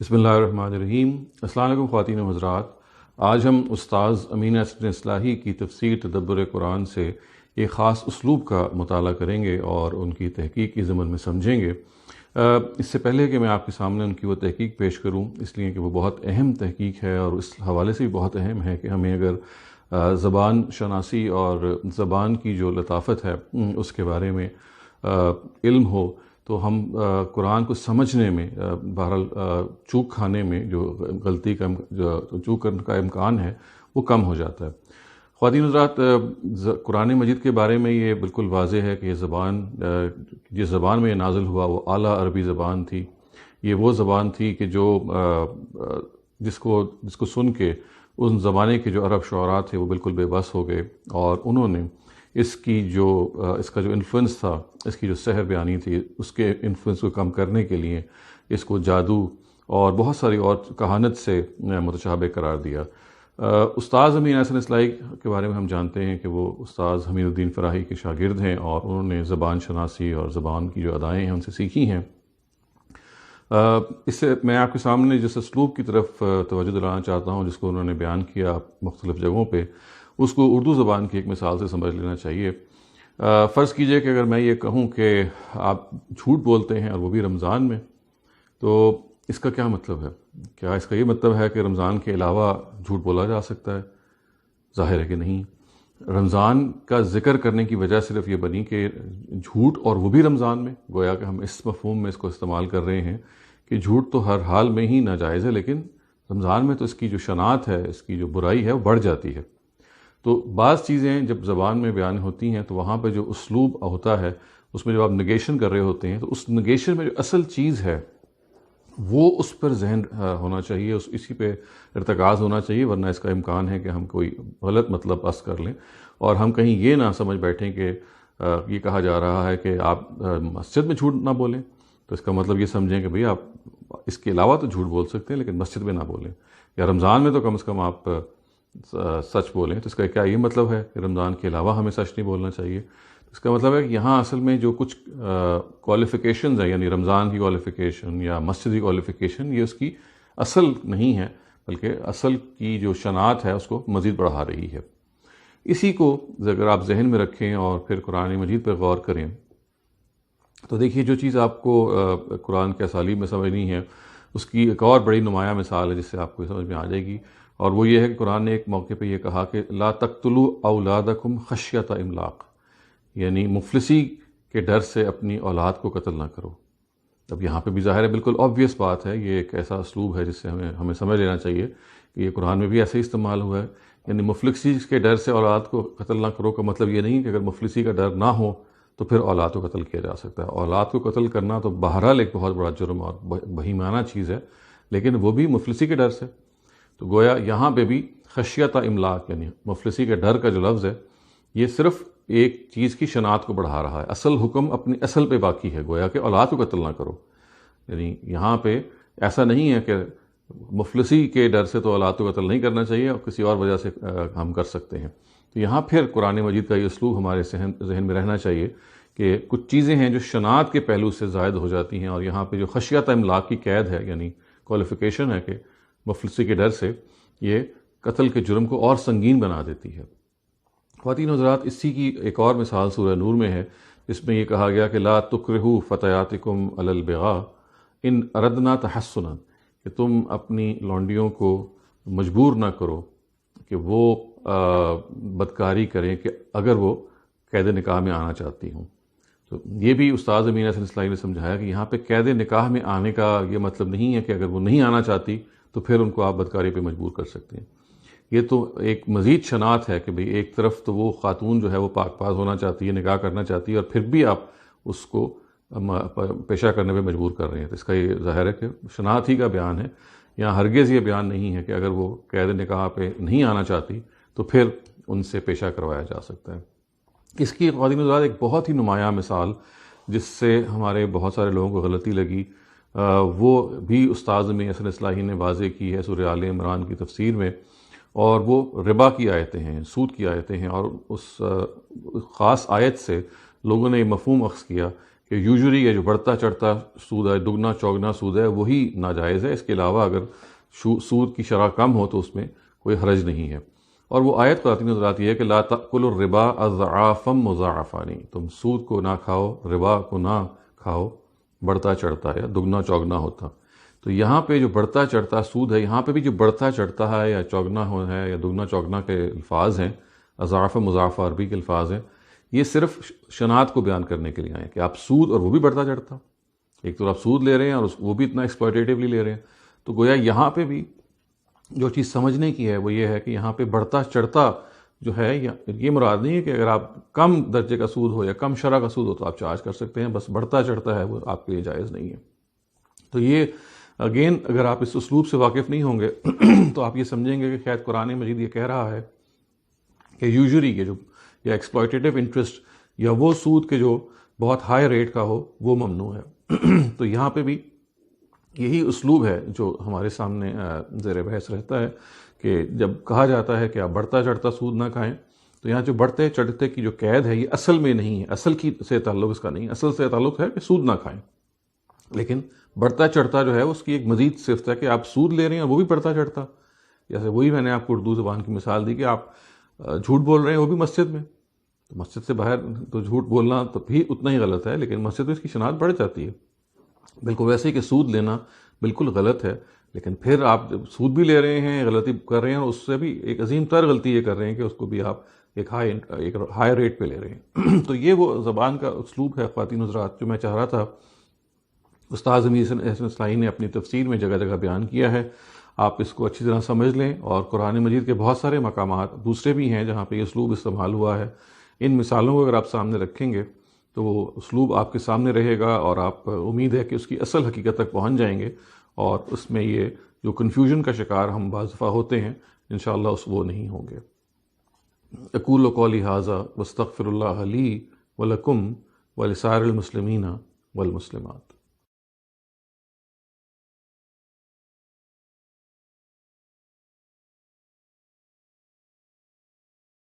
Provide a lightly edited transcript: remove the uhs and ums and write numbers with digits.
بسم اللہ الرحمن الرحیم۔ السلام علیکم خواتین و حضرات، آج ہم استاذ امین احسن اصلاحی کی تفسیر تدبر قرآن سے ایک خاص اسلوب کا مطالعہ کریں گے اور ان کی تحقیق کی ضمن میں سمجھیں گے۔ اس سے پہلے کہ میں آپ کے سامنے ان کی وہ تحقیق پیش کروں، اس لیے کہ وہ بہت اہم تحقیق ہے اور اس حوالے سے بھی بہت اہم ہے کہ ہمیں اگر زبان شناسی اور زبان کی جو لطافت ہے اس کے بارے میں علم ہو تو ہم قرآن کو سمجھنے میں بہرحال چوک کھانے میں جو غلطی کا جو چوک کرنے کا امکان ہے وہ کم ہو جاتا ہے۔ خواتین حضرات، قرآن مجید کے بارے میں یہ بالکل واضح ہے کہ یہ زبان جس زبان میں یہ نازل ہوا وہ اعلیٰ عربی زبان تھی۔ یہ وہ زبان تھی کہ جو جس کو سن کے ان زمانے کے جو عرب شعراء تھے وہ بالکل بے بس ہو گئے، اور انہوں نے اس کا جو انفلوئنس تھا، اس کی جو سحر بیانی تھی، اس کے انفلوئنس کو کم کرنے کے لیے اس کو جادو اور بہت ساری اور کہانت سے متشابہ قرار دیا۔ استاذ امین احسن اصلاحی کے بارے میں ہم جانتے ہیں کہ وہ استاذ حمید الدین فراحی کے شاگرد ہیں اور انہوں نے زبان شناسی اور زبان کی جو ادائیں ہیں ان سے سیکھی ہیں۔ اس سے میں آپ کے سامنے جس اسلوب کی طرف توجہ دلانا چاہتا ہوں جس کو انہوں نے بیان کیا مختلف جگہوں پہ، اس کو اردو زبان کی ایک مثال سے سمجھ لینا چاہیے۔ فرض کیجئے کہ اگر میں یہ کہوں کہ آپ جھوٹ بولتے ہیں اور وہ بھی رمضان میں، تو اس کا کیا مطلب ہے؟ کیا اس کا یہ مطلب ہے کہ رمضان کے علاوہ جھوٹ بولا جا سکتا ہے؟ ظاہر ہے کہ نہیں۔ رمضان کا ذکر کرنے کی وجہ صرف یہ بنی کہ جھوٹ اور وہ بھی رمضان میں، گویا کہ ہم اس مفہوم میں اس کو استعمال کر رہے ہیں کہ جھوٹ تو ہر حال میں ہی ناجائز ہے، لیکن رمضان میں تو اس کی جو شناعت ہے، اس کی جو برائی ہے وہ بڑھ جاتی ہے۔ تو بعض چیزیں جب زبان میں بیان ہوتی ہیں تو وہاں پہ جو اسلوب ہوتا ہے اس میں جب آپ نگیشن کر رہے ہوتے ہیں تو اس نگیشن میں جو اصل چیز ہے وہ اس پر ذہن ہونا چاہیے، اسی پہ ارتکاز ہونا چاہیے، ورنہ اس کا امکان ہے کہ ہم کوئی غلط مطلب بس کر لیں اور ہم کہیں یہ نہ سمجھ بیٹھیں کہ یہ کہا جا رہا ہے کہ آپ مسجد میں جھوٹ نہ بولیں، تو اس کا مطلب یہ سمجھیں کہ بھئی آپ اس کے علاوہ تو جھوٹ بول سکتے ہیں لیکن مسجد میں نہ بولیں، یا رمضان میں تو کم از کم آپ سچ بولیں۔ تو اس کا کیا یہ مطلب ہے کہ رمضان کے علاوہ ہمیں سچ نہیں بولنا چاہیے؟ اس کا مطلب ہے کہ یہاں اصل میں جو کچھ کوالیفیکیشنز ہیں، یعنی رمضان کی کوالیفیکیشن یا مسجد کی کوالیفیکیشن، یہ اس کی اصل نہیں ہے، بلکہ اصل کی جو شناعت ہے اس کو مزید بڑھا رہی ہے۔ اسی کو اگر آپ ذہن میں رکھیں اور پھر قرآن مجید پر غور کریں تو دیکھیے جو چیز آپ کو قرآن کے اسالیب میں سمجھنی ہے اس کی ایک اور بڑی نمایاں مثال ہے جس سے آپ کو سمجھ میں آ جائے گی، اور وہ یہ ہے کہ قرآن نے ایک موقع پہ یہ کہا کہ لا تقتلوا اولادکم خشیۃ املاق، یعنی مفلسی کے ڈر سے اپنی اولاد کو قتل نہ کرو۔ اب یہاں پہ بھی ظاہر ہے بالکل آبویس بات ہے، یہ ایک ایسا اسلوب ہے جس سے ہمیں سمجھ لینا چاہیے کہ یہ قرآن میں بھی ایسے ہی استعمال ہوا ہے، یعنی مفلسی کے ڈر سے اولاد کو قتل نہ کرو کا مطلب یہ نہیں کہ اگر مفلسی کا ڈر نہ ہو تو پھر اولاد کو قتل کیا جا سکتا ہے۔ اولاد کو قتل کرنا تو بہرحال ایک بہت بڑا جرم اور بہیمانہ چیز ہے، لیکن وہ بھی مفلسی کے ڈر سے۔ تو گویا یہاں پہ بھی خشیۃ املاق یعنی مفلسی کے ڈر کا جو لفظ ہے یہ صرف ایک چیز کی شناعت کو بڑھا رہا ہے، اصل حکم اپنی اصل پہ باقی ہے، گویا کہ اولاد کو قتل نہ کرو۔ یعنی یہاں پہ ایسا نہیں ہے کہ مفلسی کے ڈر سے تو اولاد کو قتل نہیں کرنا چاہیے اور کسی اور وجہ سے ہم کر سکتے ہیں۔ تو یہاں پھر قرآن مجید کا یہ اسلوب ہمارے ذہن میں رہنا چاہیے کہ کچھ چیزیں ہیں جو شناعت کے پہلو سے زائد ہو جاتی ہیں، اور یہاں پہ جو خشیۃ املاق کی قید ہے یعنی کوالیفیکیشن ہے کہ مفلسی کے ڈر سے، یہ قتل کے جرم کو اور سنگین بنا دیتی ہے۔ خواتین و حضرات، اسی کی ایک اور مثال سورہ نور میں ہے جس میں یہ کہا گیا کہ لا تکرہوا فتیاتکم علی البغاء ان اردنا تحصنا، کہ تم اپنی لونڈیوں کو مجبور نہ کرو کہ وہ بدکاری کریں کہ اگر وہ قید نکاح میں آنا چاہتی ہوں۔ تو یہ بھی استاذ امین احسن اصلاحی نے سمجھایا کہ یہاں پہ قید نکاح میں آنے کا یہ مطلب نہیں ہے کہ اگر وہ نہیں آنا چاہتی تو پھر ان کو آپ بدکاری پہ مجبور کر سکتے ہیں۔ یہ تو ایک مزید شناعت ہے کہ بھئی ایک طرف تو وہ خاتون جو ہے وہ پاک باز ہونا چاہتی ہے، نکاح کرنا چاہتی ہے، اور پھر بھی آپ اس کو پیشہ کرنے پہ مجبور کر رہے ہیں۔ تو اس کا یہ ظاہر ہے کہ شناعت ہی کا بیان ہے، یہاں ہرگز یہ بیان نہیں ہے کہ اگر وہ قید نکاح پہ نہیں آنا چاہتی تو پھر ان سے پیشہ کروایا جا سکتا ہے۔ اس کی خواتین و حضرات ایک بہت ہی نمایاں مثال جس سے ہمارے بہت سارے لوگوں کو غلطی لگی، وہ بھی استاذ امین احسن اصلاحی نے واضح کی ہے سورہ آل عمران کی تفسیر میں، اور وہ ربا کی آیتیں ہیں، سود کی آیتیں ہیں، اور اس خاص آیت سے لوگوں نے یہ مفہوم اخذ کیا کہ یوزری یا جو بڑھتا چڑھتا سود ہے، دگنا چوگنا سود ہے، وہی ناجائز ہے. اس کے علاوہ اگر سود کی شرح کم ہو تو اس میں کوئی حرج نہیں ہے. اور وہ آیت قرآن نظر آتی ہے کہ لا تأکلوا الربا اضعافا مضاعفا، تم سود کو نہ کھاؤ، ربا کو نہ کھاؤ بڑھتا چڑھتا یا دگنا چوگنا ہوتا. تو یہاں پہ جو بڑھتا چڑھتا سود ہے، یہاں پہ بھی جو بڑھتا چڑھتا ہے یا چوگنا ہے یا دگنا چوگنا کے الفاظ ہیں، اضعاف مضاعفہ عربی کے الفاظ ہیں، یہ صرف شناعت کو بیان کرنے کے لیے آئے کہ آپ سود، اور وہ بھی بڑھتا چڑھتا. ایک تو آپ سود لے رہے ہیں اور وہ بھی اتنا ایکسپلائٹیٹیولی لے رہے ہیں. تو گویا یہاں پہ بھی جو چیز سمجھنے کی ہے وہ یہ ہے کہ یہاں پہ بڑھتا چڑھتا جو ہے، یہ مراد نہیں ہے کہ اگر آپ کم درجے کا سود ہو یا کم شرح کا سود ہو تو آپ چارج کر سکتے ہیں، بس بڑھتا چڑھتا ہے وہ آپ کے لیے جائز نہیں ہے. تو یہ اگین اگر آپ اس اسلوب سے واقف نہیں ہوں گے تو آپ یہ سمجھیں گے کہ شاید قرآن مجید یہ کہہ رہا ہے کہ یوزری کے جو یا ایکسپلائٹیٹیو انٹرسٹ یا وہ سود کے جو بہت ہائی ریٹ کا ہو وہ ممنوع ہے. تو یہاں پہ بھی یہی اسلوب ہے جو ہمارے سامنے زیر بحث رہتا ہے کہ جب کہا جاتا ہے کہ آپ بڑھتا چڑھتا سود نہ کھائیں، تو یہاں جو بڑھتے چڑھتے کی جو قید ہے یہ اصل میں نہیں ہے، اصل کی سے تعلق اس کا نہیں، اصل سے تعلق ہے کہ سود نہ کھائیں. لیکن بڑھتا چڑھتا جو ہے اس کی ایک مزید صفت ہے کہ آپ سود لے رہے ہیں اور وہ بھی بڑھتا چڑھتا. جیسے وہی میں نے آپ کو اردو زبان کی مثال دی کہ آپ جھوٹ بول رہے ہیں وہ بھی مسجد میں، تو مسجد سے باہر تو جھوٹ بولنا تو بھی اتنا ہی غلط ہے، لیکن مسجد میں اس کی شناخت بڑھ جاتی ہے. بالکل ویسے ہی کہ سود لینا بالکل غلط ہے، لیکن پھر آپ جب سود بھی لے رہے ہیں، غلطی کر رہے ہیں، اور اس سے بھی ایک عظیم تر غلطی یہ کر رہے ہیں کہ اس کو بھی آپ ایک ہائی ریٹ پہ لے رہے ہیں. تو یہ وہ زبان کا اسلوب ہے خواتین حضرات جو میں چاہ رہا تھا. استاد امیر احسن اصلاحی نے اپنی تفسیر میں جگہ جگہ بیان کیا ہے، آپ اس کو اچھی طرح سمجھ لیں. اور قرآن مجید کے بہت سارے مقامات دوسرے بھی ہیں جہاں پہ یہ اسلوب استعمال ہوا ہے. ان مثالوں کو اگر آپ سامنے رکھیں گے تو وہ اسلوب آپ کے سامنے رہے گا، اور آپ امید ہے کہ اس کی اصل حقیقت تک پہنچ جائیں گے، اور اس میں یہ جو کنفیوژن کا شکار ہم بعض دفعہ ہوتے ہیں انشاءاللہ وہ نہیں ہوں گے. اقول قولی ھذا واستغفر اللہ لی ولکم ولسائر المسلمین والمسلمات.